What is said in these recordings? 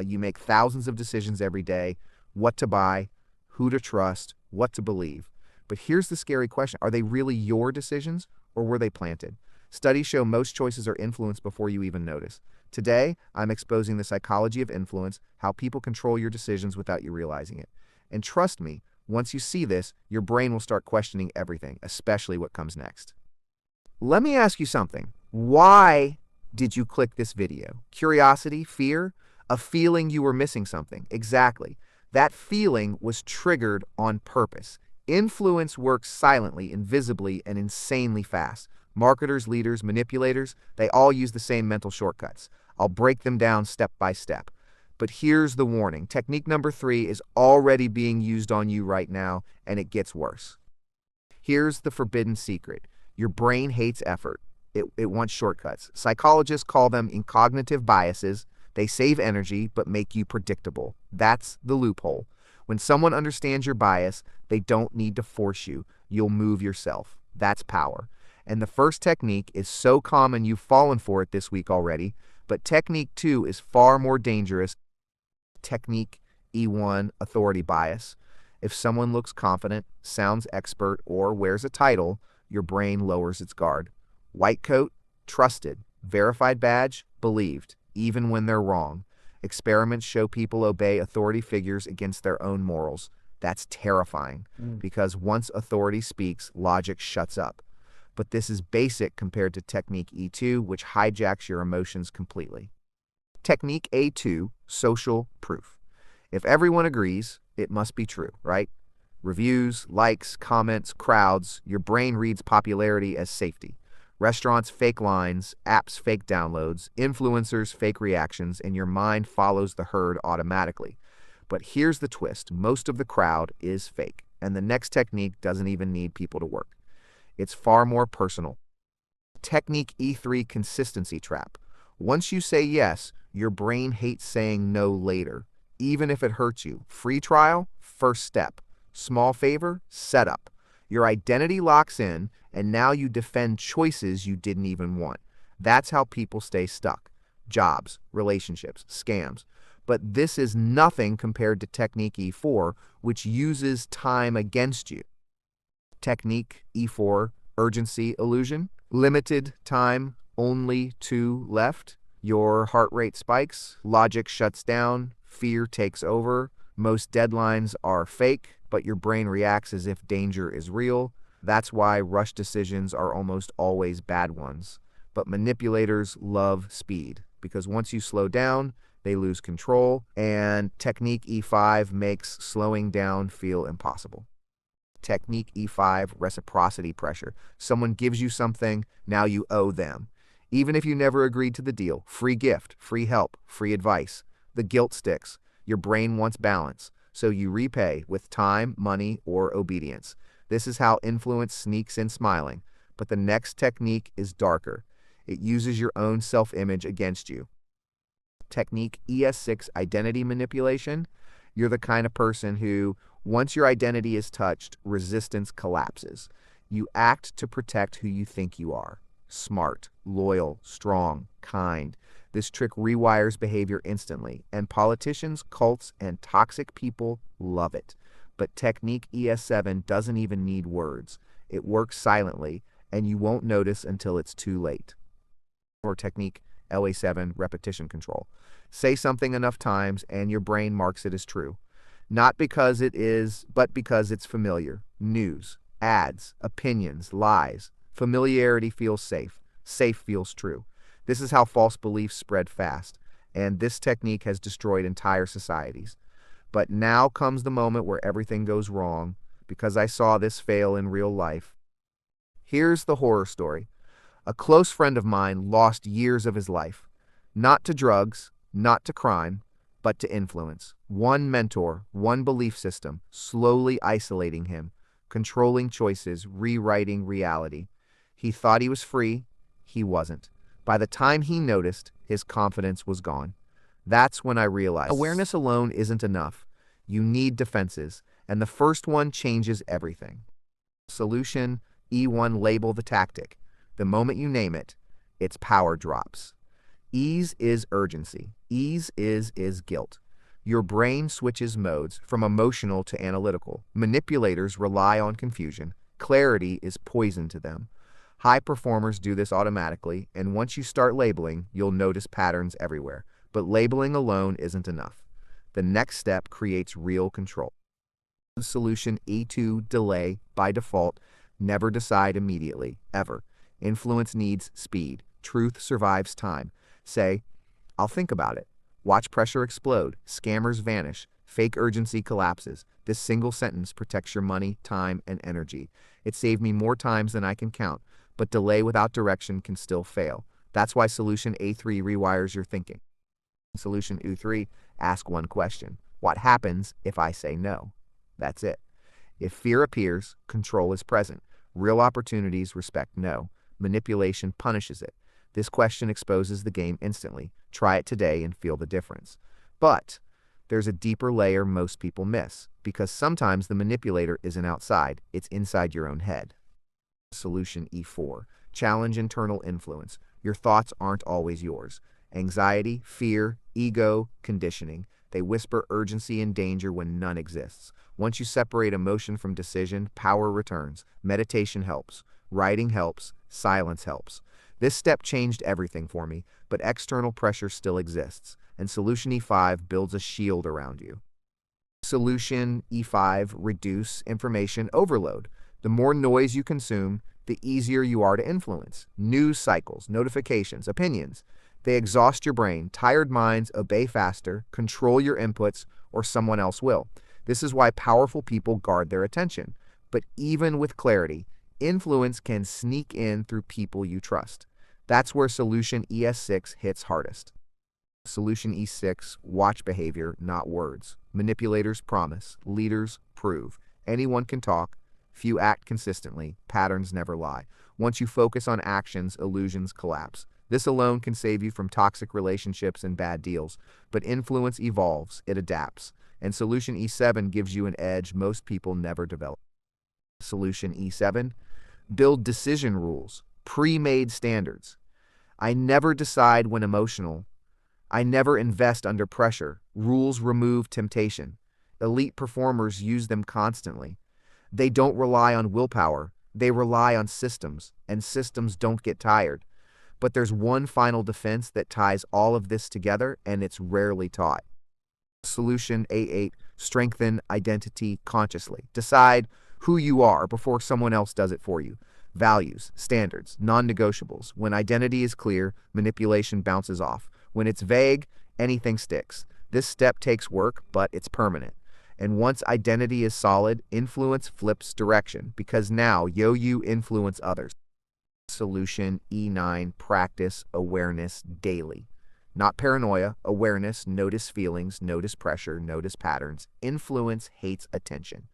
You make thousands of decisions every day: what to buy, who to trust, what to believe. But here's the scary question: are they really your decisions, or were they planted? Studies show most choices are influenced before you even notice. Today, I'm exposing the psychology of influence, how people control your decisions without you realizing it. And trust me, once you see this, your brain will start questioning everything, especially what comes next. Let me ask you something. Why did you click this video? Curiosity, fear, a feeling you were missing something. Exactly. That feeling was triggered on purpose. Influence works silently, invisibly, and insanely fast. Marketers, leaders, manipulators, they all use the same mental shortcuts. I'll break them down step by step. But here's the warning. Technique number 3 is already being used on you right now, and it gets worse. Here's the forbidden secret. Your brain hates effort. It wants shortcuts. Psychologists call them cognitive biases. They save energy, but make you predictable. That's the loophole. When someone understands your bias, they don't need to force you. You'll move yourself. That's power. And the first technique is so common you've fallen for it this week already, but technique 2 is far more dangerous. Technique E1, authority bias. If someone looks confident, sounds expert, or wears a title, your brain lowers its guard. White coat, trusted. Verified badge, believed, even when they're wrong. Experiments show people obey authority figures against their own morals. That's terrifying, because once authority speaks, logic shuts up. But this is basic compared to technique E2, which hijacks your emotions completely. Technique A2, social proof. If everyone agrees, it must be true, right? Reviews, likes, comments, crowds, your brain reads popularity as safety. Restaurants, fake lines; apps, fake downloads; influencers, fake reactions, and your mind follows the herd automatically. But here's the twist. Most of the crowd is fake, and the next technique doesn't even need people to work. It's far more personal. Technique E3, consistency trap. Once you say yes, your brain hates saying no later, even if it hurts you. Free trial, first step. Small favor, setup. Your identity locks in, and now you defend choices you didn't even want. That's how people stay stuck. Jobs, relationships, scams. But this is nothing compared to technique E4, which uses time against you. Technique E4, urgency illusion. Limited time, only 2 left. Your heart rate spikes, logic shuts down, fear takes over. Most deadlines are fake, but your brain reacts as if danger is real. That's why rush decisions are almost always bad ones. But manipulators love speed, because once you slow down, they lose control, and technique E5 makes slowing down feel impossible. Technique E5, reciprocity pressure. Someone gives you something, now you owe them. Even if you never agreed to the deal, free gift, free help, free advice. The guilt sticks. Your brain wants balance, so you repay with time, money, or obedience. This is how influence sneaks in smiling. But the next technique is darker. It uses your own self-image against you. Technique ES6, identity manipulation. You're the kind of person who, once your identity is touched, resistance collapses. You act to protect who you think you are. Smart, loyal, strong, kind. This trick rewires behavior instantly, and politicians, cults, and toxic people love it. But technique ES7 doesn't even need words. It works silently, and you won't notice until it's too late. Or technique LA7, repetition control. Say something enough times, and your brain marks it as true. Not because it is, but because it's familiar. News, ads, opinions, lies. Familiarity feels safe. Safe feels true. This is how false beliefs spread fast, and this technique has destroyed entire societies. But now comes the moment where everything goes wrong, because I saw this fail in real life. Here's the horror story. A close friend of mine lost years of his life. Not to drugs, not to crime, but to influence. One mentor, one belief system, slowly isolating him, controlling choices, rewriting reality. He thought he was free. He wasn't. By the time he noticed, his confidence was gone. That's when I realized awareness alone isn't enough. You need defenses, and the first one changes everything. Solution E1, label the tactic. The moment you name it, its power drops. Ease is urgency. Ease is guilt. Your brain switches modes from emotional to analytical. Manipulators rely on confusion. Clarity is poison to them. High performers do this automatically, and once you start labeling, you'll notice patterns everywhere. But labeling alone isn't enough. The next step creates real control. Solution E2, delay by default. Never decide immediately, ever. Influence needs speed. Truth survives time. Say, I'll think about it. Watch pressure explode. Scammers vanish. Fake urgency collapses. This single sentence protects your money, time, and energy. It saved me more times than I can count, but delay without direction can still fail. That's why solution A3 rewires your thinking. Solution U3, ask one question. What happens if I say no? That's it. If fear appears, control is present. Real opportunities respect no. Manipulation punishes it. This question exposes the game instantly. Try it today and feel the difference. But there's a deeper layer most people miss, because sometimes the manipulator isn't outside, it's inside your own head. Solution E4, challenge internal influence. Your thoughts aren't always yours. Anxiety, fear, ego, conditioning. They whisper urgency and danger when none exists. Once you separate emotion from decision, power returns. Meditation helps. Writing helps. Silence helps. This step changed everything for me, but external pressure still exists, and Solution E5 builds a shield around you. Solution E5, reduce information overload. The more noise you consume, the easier you are to influence. News cycles, notifications, opinions. They exhaust your brain. Tired minds obey faster, control your inputs, or someone else will. This is why powerful people guard their attention. But even with clarity, influence can sneak in through people you trust. That's where Solution ES6 hits hardest. Solution E6, watch behavior, not words. Manipulators promise, leaders prove. Anyone can talk, few act consistently, patterns never lie. Once you focus on actions, illusions collapse. This alone can save you from toxic relationships and bad deals, but influence evolves, it adapts, and Solution E7 gives you an edge most people never develop. Solution E7, build decision rules, pre-made standards. I never decide when emotional. I never invest under pressure. Rules remove temptation. Elite performers use them constantly. They don't rely on willpower. They rely on systems, and systems don't get tired. But there's one final defense that ties all of this together, and it's rarely taught. Solution A8, strengthen identity consciously. Decide who you are before someone else does it for you. Values, standards, non-negotiables. When identity is clear, manipulation bounces off. When it's vague, anything sticks. This step takes work, but it's permanent. And once identity is solid, influence flips direction, because now you influence others. Solution E9, practice awareness daily. Not paranoia, awareness, notice feelings, notice pressure, notice patterns. Influence hates attention.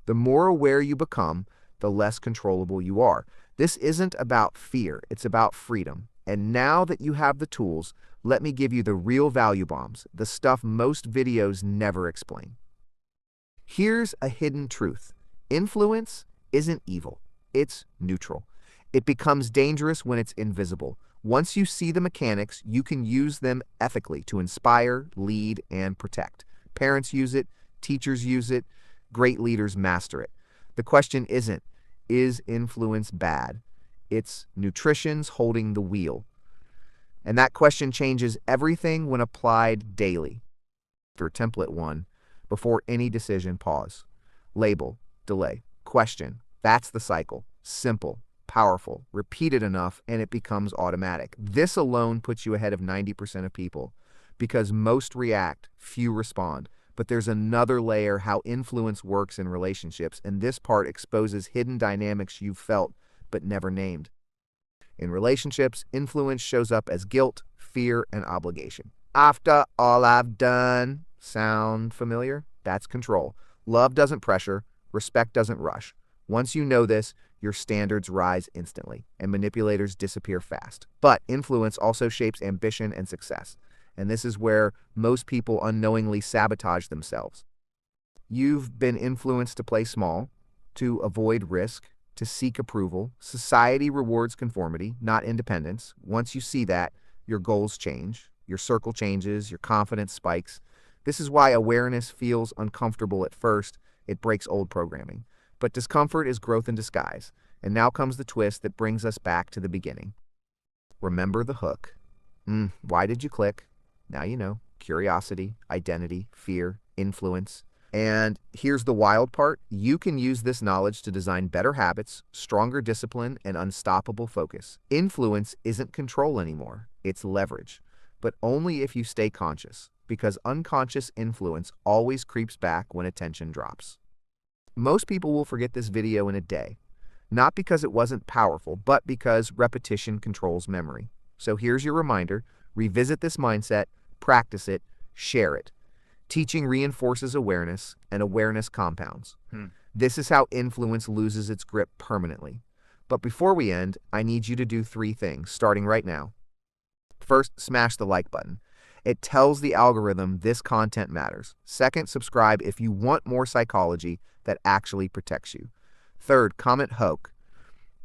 The more aware you become, the less controllable you are. This isn't about fear, it's about freedom. And now that you have the tools, let me give you the real value bombs, the stuff most videos never explain. Here's a hidden truth. Influence isn't evil, it's neutral. It becomes dangerous when it's invisible. Once you see the mechanics, you can use them ethically to inspire, lead, and protect. Parents use it, teachers use it, great leaders master it. The question isn't, is influence bad? It's nutrition's holding the wheel. And that question changes everything when applied daily. For template 1, before any decision, pause. Label, delay, question. That's the cycle. Simple, powerful, repeat it enough, and it becomes automatic. This alone puts you ahead of 90% of people, because most react, few respond. But there's another layer, how influence works in relationships, and this part exposes hidden dynamics you've felt but never named. In relationships, influence shows up as guilt, fear, and obligation. After all I've done, sound familiar? That's control. Love doesn't pressure, respect doesn't rush. Once you know this, your standards rise instantly, and manipulators disappear fast. But influence also shapes ambition and success. And this is where most people unknowingly sabotage themselves. You've been influenced to play small, to avoid risk, to seek approval. Society rewards conformity, not independence. Once you see that, your goals change. your circle changes, your confidence spikes. This is why awareness feels uncomfortable at first. It breaks old programming. But discomfort is growth in disguise. And now comes the twist that brings us back to the beginning. Remember the hook. Why did you click? Now you know. Curiosity, identity, fear, influence. And here's the wild part. You can use this knowledge to design better habits, stronger discipline, and unstoppable focus. Influence isn't control anymore. It's leverage. But only if you stay conscious, because unconscious influence always creeps back when attention drops. Most people will forget this video in a day. Not because it wasn't powerful, but because repetition controls memory. So here's your reminder. Revisit this mindset, practice it, share it. Teaching reinforces awareness, and awareness compounds. This is how influence loses its grip permanently. But before we end, I need you to do 3 things, starting right now. First, smash the like button. It tells the algorithm this content matters. Second, subscribe if you want more psychology that actually protects you. Third, comment "Hoke"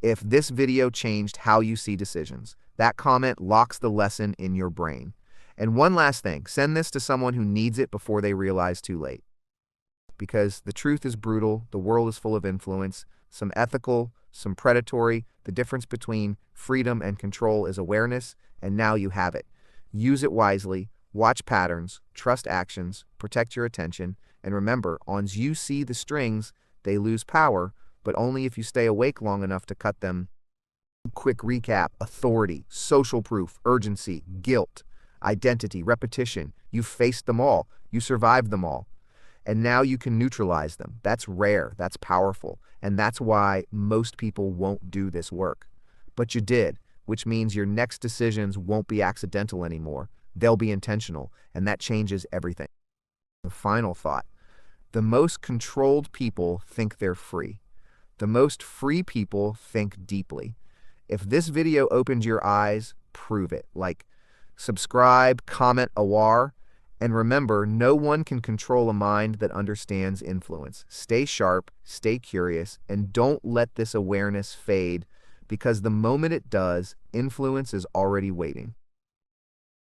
if this video changed how you see decisions. That comment locks the lesson in your brain. And one last thing, send this to someone who needs it before they realize too late. Because the truth is brutal, the world is full of influence, some ethical, some predatory. The difference between freedom and control is awareness, and now you have it. Use it wisely, watch patterns, trust actions, protect your attention, and remember, once you see the strings, they lose power, but only if you stay awake long enough to cut them. Quick recap: authority, social proof, urgency, guilt, identity, repetition. You faced them all. You survived them all. And now you can neutralize them. That's rare. That's powerful. And that's why most people won't do this work. But you did, which means your next decisions won't be accidental anymore. They'll be intentional, and that changes everything. The final thought: the most controlled people think they're free. The most free people think deeply. If this video opened your eyes, prove it. Like, subscribe, comment "Awar," and remember, no one can control a mind that understands influence. Stay sharp, stay curious, and don't let this awareness fade, because the moment it does, influence is already waiting.